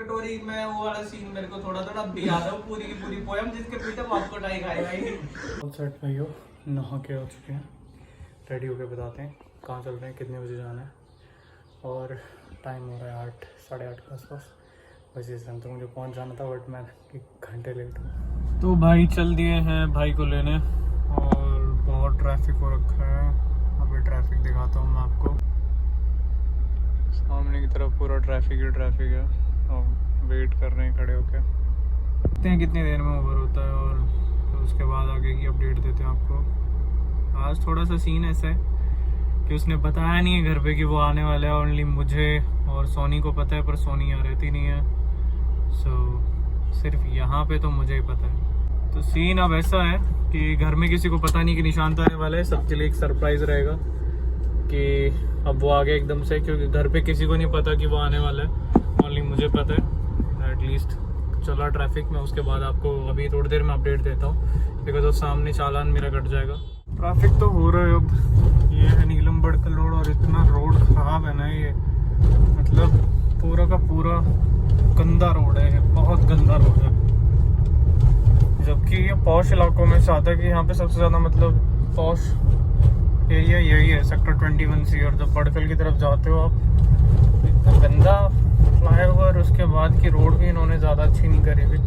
कटोरी में वो वाला सीन मेरे को थोड़ा थोड़ा भी याद है, पूरी की पूरी पोयम जिसके पीछे आपको टाई खाई भाई। सेट भाई हो, नहा के हो चुके हैं, रेडी होके बताते हैं कहाँ चल रहे हैं, कितने बजे जाना है। और टाइम हो रहा है 8 साढ़े 8 के आसपास। वैसे इस टाइम तो मुझे पहुँच जाना था, बट मैं 1 घंटे लेट हूँ। तो भाई चल दिए हैं भाई को लेने, और बहुत ट्रैफिक हो रखा है। अभी ट्रैफिक दिखाता हूँ मैं आपको। सामने की तरफ पूरा ट्रैफिक ही ट्रैफिक है, और वेट कर रहे हैं खड़े होके। देखते हैं कितनी देर में ओवर होता है, और फिर उसके बाद आगे की अपडेट देते हैं आपको। आज थोड़ा सा सीन ऐसा है कि उसने बताया नहीं है घर पे कि वो आने वाला है। ओनली मुझे और सोनी को पता है, पर सोनी यहाँ रहती नहीं है। सिर्फ यहाँ पे तो मुझे ही पता है। तो सीन अब ऐसा है कि घर में किसी को पता नहीं कि निशांत आने वाला है। सबके लिए एक सरप्राइज़ रहेगा कि अब वो आ गया एकदम से, क्योंकि घर पे किसी को नहीं पता कि वो आने वाला है। ओनली मुझे पता है। एटलीस्ट चला ट्रैफिक में, उसके बाद आपको अभी थोड़ी देर में अपडेट देता हूँ, बिकॉज तो सामने चालान मेरा कट जाएगा। ट्रैफिक तो हो रहा है अब। ये है नीलम बड़कल रोड, और इतना रोड ख़राब है ना ये, मतलब पूरा का पूरा गंदा रोड है, बहुत गंदा रोड है। जबकि ये पॉश इलाकों में से आता है कि यहाँ पे सबसे ज़्यादा मतलब पॉश एरिया यही है, सेक्टर 21C। और जब बड़कल की तरफ जाते हो आप, इतना गंदा फ्लाईओवर, उसके बाद की रोड भी इन्होंने ज़्यादा अच्छी नहीं करी भी।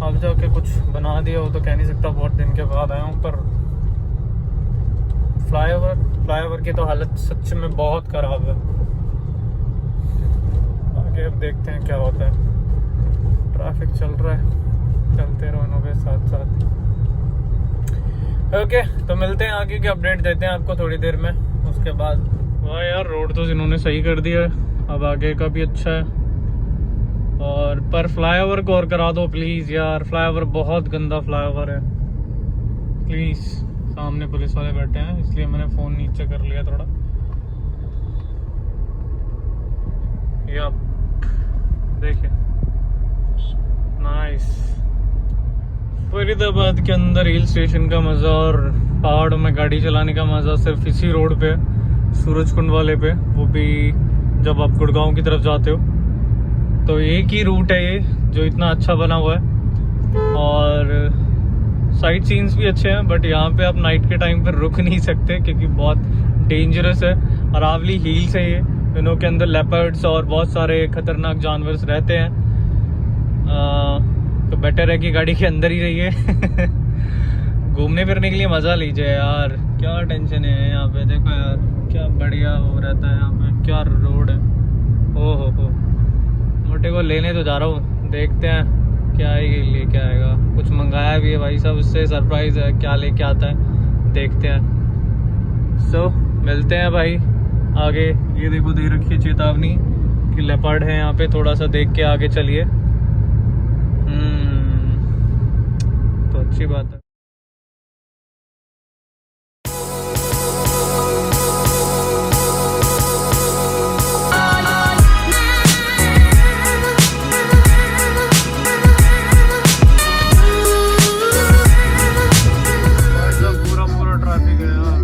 अब जाके कुछ बना दिया हो तो कह नहीं सकता, बहुत दिन के बाद आया हूँ। पर फ्लाईओवर की तो हालत सच में बहुत ख़राब है। आगे अब देखते हैं क्या होता है। ट्रैफिक चल रहा है, चलते रहो इनों के साथ साथ। ओके, तो मिलते हैं, आगे की अपडेट देते हैं आपको थोड़ी देर में। उसके बाद वाह यार, रोड तो इन्होंने सही कर दिया है, अब आगे का भी अच्छा है। और पर फ्लाईओवर को और करा दो प्लीज़ यार, फ्लाईओवर बहुत गंदा फ्लाईओवर है प्लीज़। सामने पुलिस वाले बैठे हैं, इसलिए मैंने फ़ोन नीचे कर लिया थोड़ा। या देखिए, नाइस। फरीदाबाद के अंदर हिल स्टेशन का मज़ा और पहाड़ों में गाड़ी चलाने का मज़ा सिर्फ इसी रोड पे, सूरजकुंड वाले पे, वो भी जब आप गुड़गांव की तरफ जाते हो। तो एक ही रूट है ये जो इतना अच्छा बना हुआ है, और साइट सीन्स भी अच्छे हैं। बट यहाँ पे आप नाइट के टाइम पर रुक नहीं सकते, क्योंकि बहुत डेंजरस है। अरावली हिल्स है ये, इनों के अंदर लेपर्ड्स और बहुत सारे खतरनाक जानवर रहते हैं। तो बेटर है कि गाड़ी के अंदर ही रहिए। घूमने फिरने के लिए मज़ा लीजिए यार, क्या टेंशन है यहाँ पे। देखो यार क्या बढ़िया वो रहता है यहाँ पे, क्या रोड है। ओ हो, मोटे को लेने तो जा रहा हूँ, देखते हैं क्या ही लेके आएगा। कुछ मंगाया भी है भाई साहब, उससे सरप्राइज़ है, क्या लेके आता है देखते हैं। सो मिलते हैं भाई आगे। ये देखो दे रखी है चेतावनी कि लेपर्ड है यहाँ पे, थोड़ा सा देख के आगे चलिए। तो अच्छी बात है। पूरा ट्रैफिक है यार।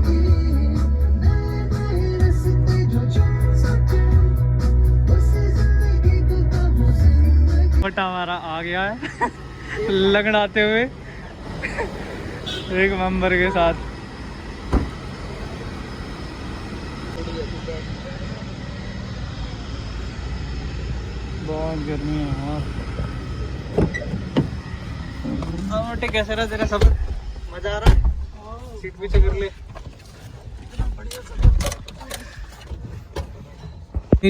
बट हमारा आ गया है लगड़ाते हुए एक मेंबर के साथ। बहुत गर्मी है यार। मोटे कैसे रहा तेरा सफर? मजा आ रहा है? सीट पीछे कर ले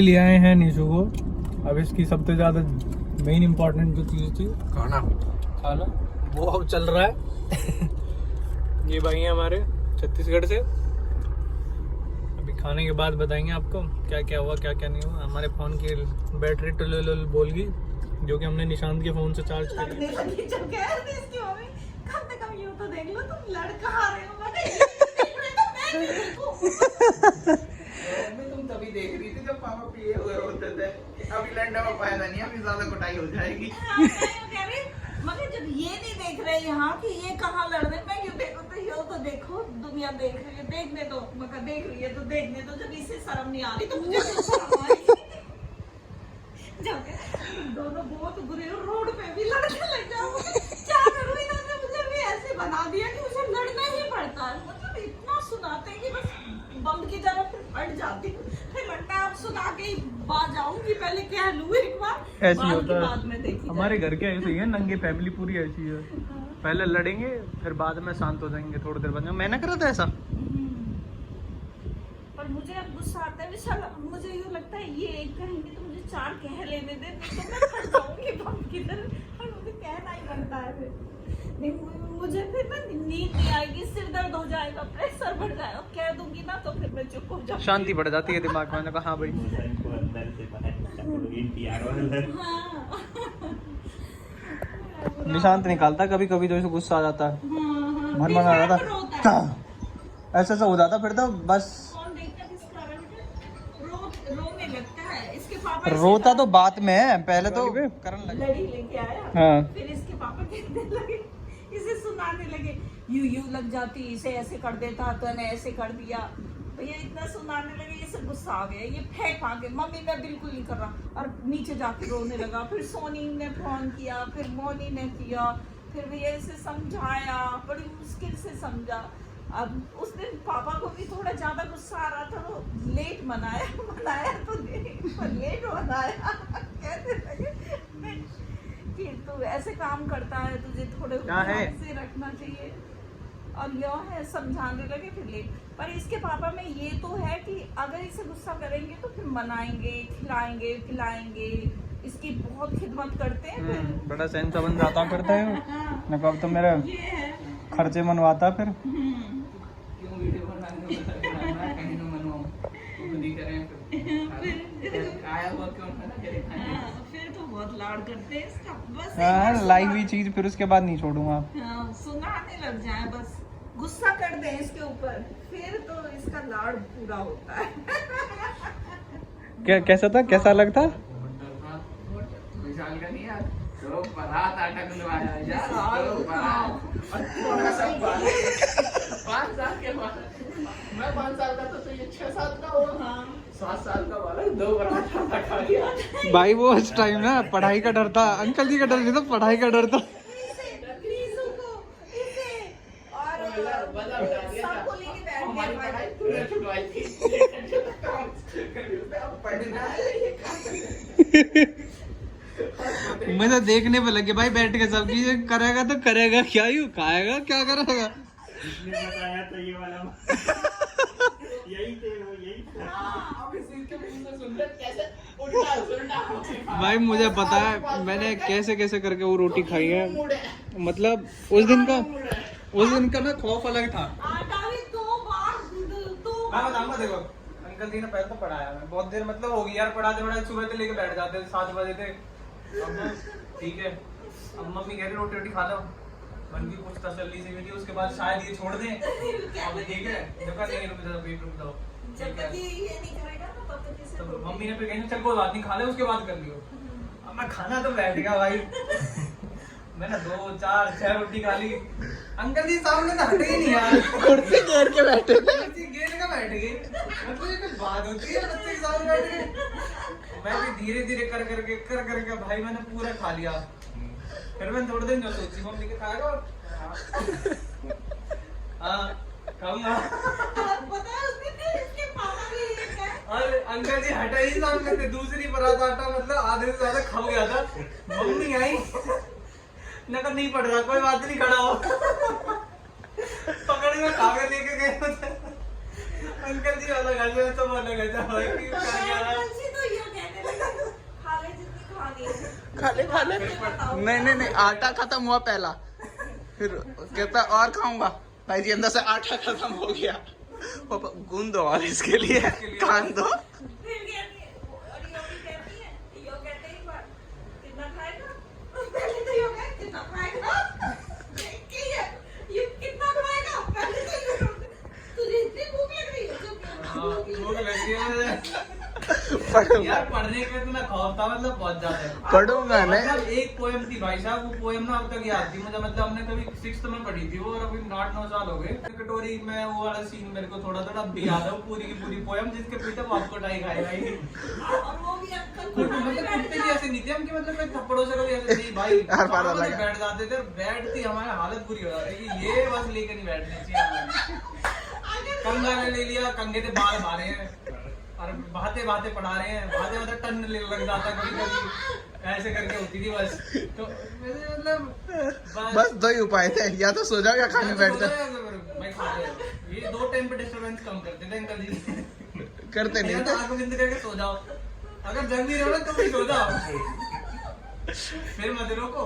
ले आए हैं निशु को। अब इसकी सबसे ज्यादा मेन इम्पोर्टेंट जो चीज़ थी, खाना वो अब चल रहा है। ये भाई हैं हमारे छत्तीसगढ़ से। अभी खाने के बाद बताएंगे आपको क्या क्या हुआ, क्या क्या नहीं हुआ। हमारे फ़ोन की बैटरी टुल बोल गई, जो कि हमने निशांत के फ़ोन से चार्ज करी। तुम तभी देख रही थी जब पापा पिए हुए होते थे। अभी लंडा में फायदा नहीं, अभी ज्यादा कुटाई हो जाएगी। मगर जब ये नहीं देख रहे यहाँ कि ये कहाँ लड़ रहे, मैं क्यों देखो तो यो तो देखो, दुनिया देख रही है, देखने दो। मगर देख रही है तो देखने दो। जब इसे शर्म नहीं आ रही तो मुझे शर्म आ रही। दोनों बहुत बुरे हो, रोड पे भी लड़ने लग जाओगे। क्या करूं, इन्होंने मुझे भी ऐसे बना दिया कि मुझे लड़ना ही पड़ता है। मतलब इतना सुनाते हैं कि बस बम की तरह फिर फट जाती हूँ। फिर लगता है अब सुना के ही बात जाऊंगी, पहले कह लूं एक बार, ऐसे ही होता है। बाद में देखी हमारे घर के ऐसे ही है, नंगे फैमिली पूरी ऐसी है। पहले लड़ेंगे फिर बाद में शांत हो जाएंगे, थोड़ी देर बाद। मैंने करा था ऐसा। पर मुझे अब गुस्सा आता है विशाल, मुझे यूँ लगता है ये एक कहेंगे तो मुझे 4 कह लेने दे, नहीं तो मैं फट जाऊंगी बम की तरह। और मुझे कहना ही पड़ता है फिर। नहीं, मुझे फिर ना नींद नहीं आएगी, सिर दर्द हो जाएगा, प्रेशर बढ़ जाएगा। कह दूंगी ना तो फिर मैं चुप हो जाऊंगी। शांति बढ़ जाती है दिमाग में। मैंने कहा हाँ भाई। निशांत निकालता कभी कभी तो ऐसे गुस्सा आ जाता है, भन आ जाता ऐसा ऐसा हो जाता, फिर तो बस रोने लगता है। इसके पापा रोता तो बात में है, पहले तो करने लगे। लड़ी लेके आया, हाँ। फिर इसके पापा कहने लगे, इसे सुनाने लगे, यू लग जाती, इसे ऐसे कर देता, तो ने ऐसे कर दिया। भैया इतना सुनाने लगे, इसे गुस्सा आ गया, ये फेंक आ गए, मम्मी मैं बिल्कुल नहीं कर रहा, और नीचे जाके रोने लगा। फिर सोनी ने फोन किया, फिर मोनी ने किया, फिर भैया इसे समझाया, बड़ी मुश्किल से समझा। अब उस दिन पापा को भी थोड़ा ज्यादा गुस्सा आ रहा था, वो लेट मनाया तो लेट मनाया। कहते लगे कि तू ऐसे काम करता है, तुझे थोड़े ध्यान से रखना चाहिए। और यो है, समझाने लगे फिर लेट। पर इसके पापा में ये तो है कि अगर इसे गुस्सा करेंगे तो फिर मनाएंगे, खिलाएंगे, पिलाएंगे, इसकी बहुत खिदमत करते हैं। फिर बड़ा सहन सा बन जाता करता है। मैं कब तो मेरे खर्चे मनवाता फिर। फिर तो बहुत लाड़ करते हैं इसका, बस हाँ, लाई हुई चीज फिर उसके बाद नहीं छोड़ूंगा। हाँ, सुनाने लग जाए, बस गुस्सा कर दे इसके ऊपर, फिर तो इसका लाड़ पूरा होता है। क्या कैसा था, कैसा लगता? विशाल का नहीं यार, तो बारात आटा खुलवाया यार, तो बारात 5 साल के बाद, मैं 5 साल का तो ये 6 साल का हुआ, 7 साल का वाला 2 बारात आटा खा लिया भाई। वो उस टाइम ना पढ़ाई का डर था, अंकल जी का डर नहीं था, पढ़ाई का डर था। सबको लेके बैठ हमारी गया। पढ़ाई तूने छुड़वाई थी, पढ़ना मैं तो देखने पे लगे भाई, बैठ के सब चीज करेगा तो करेगा क्या, यूं खाएगा क्या करेगा। इसने बताया तो ये वाला यही थे वो, यही था। अब इस चीज के मुंह से सुनकर कैसे उल्टा भाई मुझे पता है मैंने कैसे कैसे करके वो रोटी खाई है। मतलब उस दिन का ना खौफ अलग था। आटा भी 2 बार मैं बताऊंगा, देखो अंकल जी ने पहले तो पढ़ाया, मैं बहुत देर मतलब होगी यार पढ़ाते पढ़ाते, सुबह से लेके बैठ जाते थे 7 बजे थे। अब ठीक है, अब मम्मी कह रही रोटी रोटी खा लो, मन की कुछ तसल्ली से मिली, उसके बाद शायद ये छोड़ दें। अब ठीक है, जब नहीं रुक जाओ, वेट रुक जाओ, जब तक ये नहीं करेगा ना तब तक इसे तो मम्मी ने फिर कही चल कोई बात नहीं, खा ले उसके बाद कर लियो। अब मैं खाना तो बैठ गया भाई, मैंने 2 4 6 रोटी खा ली। अंकल जी सामने तो हटे ही नहीं यार, कुर्सी घेर के बैठे थे। कुर्सी घेर के बैठ गए। मतलब ये कोई बात होती है बच्चे के सामने बैठ गए। मैं भी धीरे धीरे कर करके भाई मैंने पूरा खा लिया। फिर मैं थोड़े दिन जो सोची मम्मी के खाएगा, हाँ खाऊंगा। पता है उसने इसके पापा भी ये कहा, और अंकल जी हटा ही सामने से, दूसरी पराठा आटा मतलब आधे से ज्यादा खा गया था। मम्मी आई नगर नहीं पड़ रहा, कोई बात नहीं, खड़ा हो। पकड़ के खा के लेके गए अंकल जी वाला घर में, तो बोला गया भाई अंकल जी तो ये कहने लगे, खा ले जितनी खानी है। खा ले नहीं आटा खत्म हुआ पहला, फिर कहता और खाऊंगा। भाई जी अंदर से आटा खत्म हो गया, पापा गूंद दो और इसके लिए कान दो। फिर कहती है, और यो भी कहती है, यो कहते ही बार कितना खाएगा, पहले तो यो कहते कितना खाएगा, देखती है ये कितना खाएगा, पहले तो यो तुझे इतनी भूख लग रही है, भूख लग रही है। पढ़ूंगा यार पढ़ने का इतना खौफ था, मतलब बहुत ज्यादा है। पढ़ूंगा नहीं। मतलब एक पोएम थी भाई साहब, वो पोएम ना अब तक याद थी मुझे, मतलब हमने कभी 6th में पढ़ी थी वो, और अभी 8-9 साल हो गए। कटोरी में वो वाला सीन मेरे को थोड़ा थोड़ा भी याद है, वो पूरी की पूरी पोएम जिसके पीछे वो आपको टाई खाएगा ही। और वो भी अंकल को मतलब कुत्ते भी ऐसे नहीं थे हम कि मतलब कोई थप्पड़ों से कभी ऐसे नहीं भाई, हर बार सामने अलग है। बैठ जाते थे, बैठती हमारी हालत बुरी हो जाती कि ये बस लेके नहीं बैठनी चाहिए हमें। कंगा ने ले लिया, कंगे से बाल मारे हैं और बातें बातें पढ़ा रहे हैं, बातें बातें टन लग जाता कभी कभी, ऐसे करके होती थी बस। तो मतलब बस 2 ही उपाय थे, या तो सो जाओ या खाने बैठ जाओ। मैं खाते हैं। ये 2 टाइम पे डिस्टरबेंस कम करते थे अंकल जी। करते नहीं या तो थे। आंख बंद करके सो जाओ, अगर जग भी रहे हो ना तो भी सो जाओ, फिर मत रोको।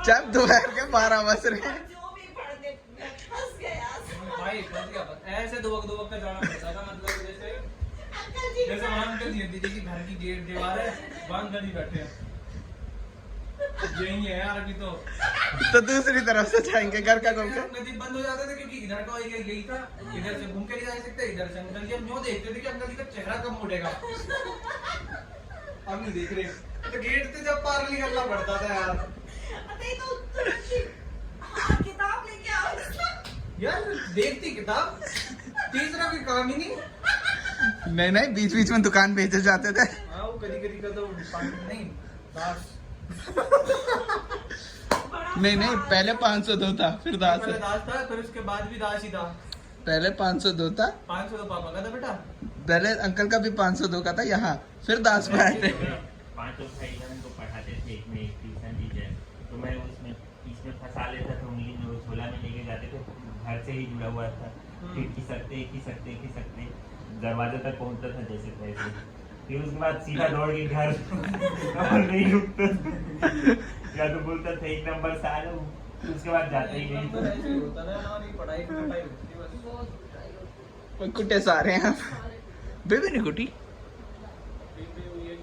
जब दोपहर के 12 बज रहे हैं, जो भी पढ़ने फंस गया भाई फंस गया बस। ऐसे दुबक दुबक का जाना पड़ता था, मतलब जैसे अंकल जी जैसे वहां अंकल जी होती थी कि घर की गेट दीवार है, वहां अंकल जी बैठे हैं, यही है यार अभी तो दूसरी तरफ से जाएंगे घर का घूम के। नदी बंद हो जाता था क्योंकि इधर का यही था, इधर से घूम के नहीं जा सकते, इधर से अंकल जी हम यूं देखते थे कि अंकल जी का चेहरा कब मुड़ेगा, हम नहीं देख रहे, तो गेट से जब पार निकलना पड़ता था यार। अरे तो हाँ, किताब लेके आओ। यार देखती किताब, तीसरा कोई काम ही नहीं। नहीं बीच बीच में दुकान भेजे जाते थे। हाँ वो कभी कभी का तो नहीं दास। नहीं पहले 502 था, फिर दास पहले दास था, फिर उसके बाद भी दास ही था। पहले 502 था, 500 तो पापा का था बेटा। पहले अंकल का भी 502 का था यहाँ, फिर दास में आए थे। 5 भाई को पढ़ाते थे, एक में एक ट्यूशन टीचर, तो मैं उसमें इसमें फंसा लेता था, उंगली में वो झोला में लेके जाते थे, घर से ही जुड़ा हुआ था, फिर खिसकते दरवाजे तक पहुंचता था जैसे तैसे, फिर उसके बाद सीधा दौड़ के घर और नहीं रुकता, या तो बोलता था 1 नंबर से आ जाओ, उसके बाद जाते ही नहीं। नंबर ऐसे ही होता था, हमारी पढ़ाई की पढ़ाई होती थी बस। कुटे सारे हैं बेबी ने कुटी।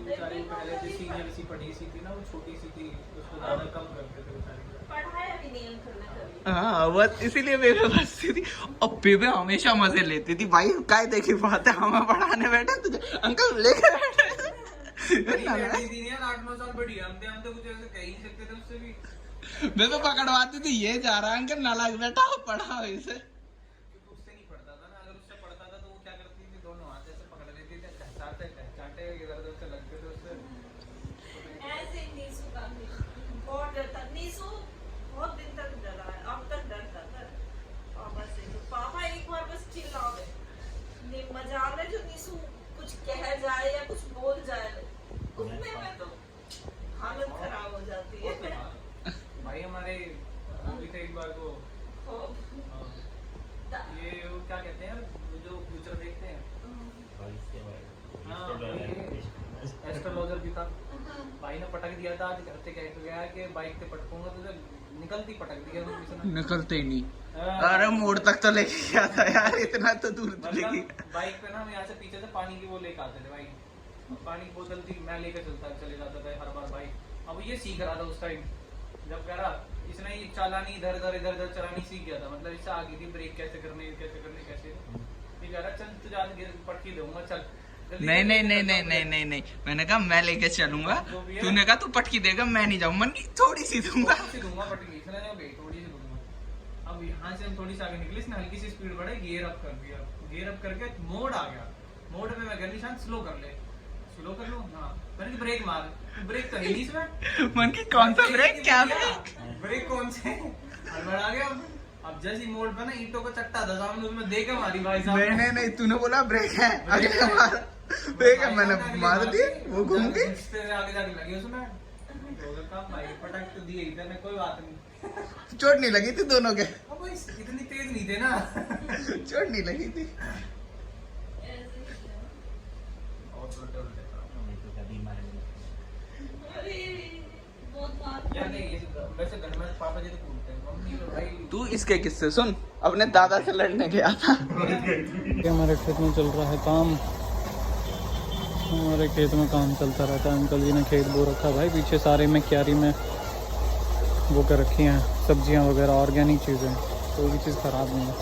बेचारी पहले से सीनियर सी पढ़ी सी थी ना, वो छोटी सी थी, उसको ज्यादा कम करते थे बेचारी। पढ़ाया भी नहीं अंकल ने कभी। हाँ बस इसीलिए बेबे बसती थी, और बेबे हमेशा मजे लेती थी भाई। काय देखी बात है, हमें पढ़ाने बैठे तुझे अंकल लेके बैठे। बड़ी बैठी थी यार, 8-9 साल बड़ी, हम तो कुछ ऐसे कह ही नहीं सकते थे उससे भी। बेबे पकड़वाती थी, ये जा रहा है अंकल नालायक बेटा, पढ़ाओ इसे। उससे नहीं पढ़ता था ना, अगर उससे पढ़ता था तो वो क्या करती थी, दोनों हाथ ऐसे पकड़ लेती थी, चाटे इधर उधर से लगते थे उससे। ऐसे नीसू का भी बहुत डरता, नीसू बहुत दिन तक डरा है, अब तक डरता था। और बस पापा एक बार बस चिल्ला गए, मजाल है जो नीसू कुछ कह जाए या कुछ बोल जाए, उतने में तो हालत खराब हो जाती है। भाई हमारे अभी तो एक बार को ये वो क्या कहते हैं वो जो फ्यूचर देखते हैं, एस्ट्रोलॉजर भी था भाई ने पटक दिया था। आज करते क्या गया कि बाइक पे पटकूंगा तो निकलती पटक दिया उसने। निकलते ही नहीं। अरे मोड़ तक तो लेके गया था यार, इतना तो दूर तो लेके मतलब बाइक पे ना हम यहाँ से पीछे से पानी की वो लेके आते थे भाई, पानी की बोतल थी, मैं लेकर चले जाता था हर बार बाइक। अब ये सीख रहा था उस टाइम, जब कह रहा इसने ये चालानी इधर उधर चलानी सीख गया था, मतलब इससे आ गई थी ब्रेक कैसे करने कैसे। ये कह रहा चल तुझे आज पटकी दूंगा चल। नहीं, मैंने कहा मैं लेके चलूंगा, तूने कहा तू पटकी देगा, मैं नहीं जाऊँ, मन की थोड़ी सी दूंगा पटकी, इसने थोड़ी सी दूंगा। अब यहाँ से हम थोड़ी सी आगे निकले, इसने हल्की सी स्पीड बढ़ाई, गियर अप कर दिया, गियर अप करके मोड़ आ गया, मोड़ में मैं कर निशान स्लो कर लो। हाँ मैंने ब्रेक मार, ब्रेक तो है नहीं इसमें, मन की कौन सा ब्रेक, क्या ब्रेक कौन से हड़बड़ आ गया। अब जैसी मोड़ पे ना ईंटों का चट्टा था सामने, उसमें देख के मारी भाई साहब। नहीं तूने बोला ब्रेक है, अगले बार ब्रेक है, मैंने मार दी, वो घूम गई, आगे जाके लगी उसमें, भाई पटक तो दिए ही थे, कोई बात नहीं, चोट नहीं लगी थी दोनों के, अब इतनी तेज नहीं थे ना। चोट नहीं लगी थी। वैसे घर में पापा जी तो कूदते हैं, मम्मी तो भाई। तू इसके किस्से सुन, अपने दादा से लड़ने गया था। हमारे खेत में चल रहा है काम, हमारे खेत में काम चलता रहता है। अंकल जी ने खेत बो रखा भाई, पीछे सारे में क्यारी में वो कर रखी हैं सब्जियां वगैरह, ऑर्गेनिक चीज़ें, कोई भी चीज़ खराब नहीं है।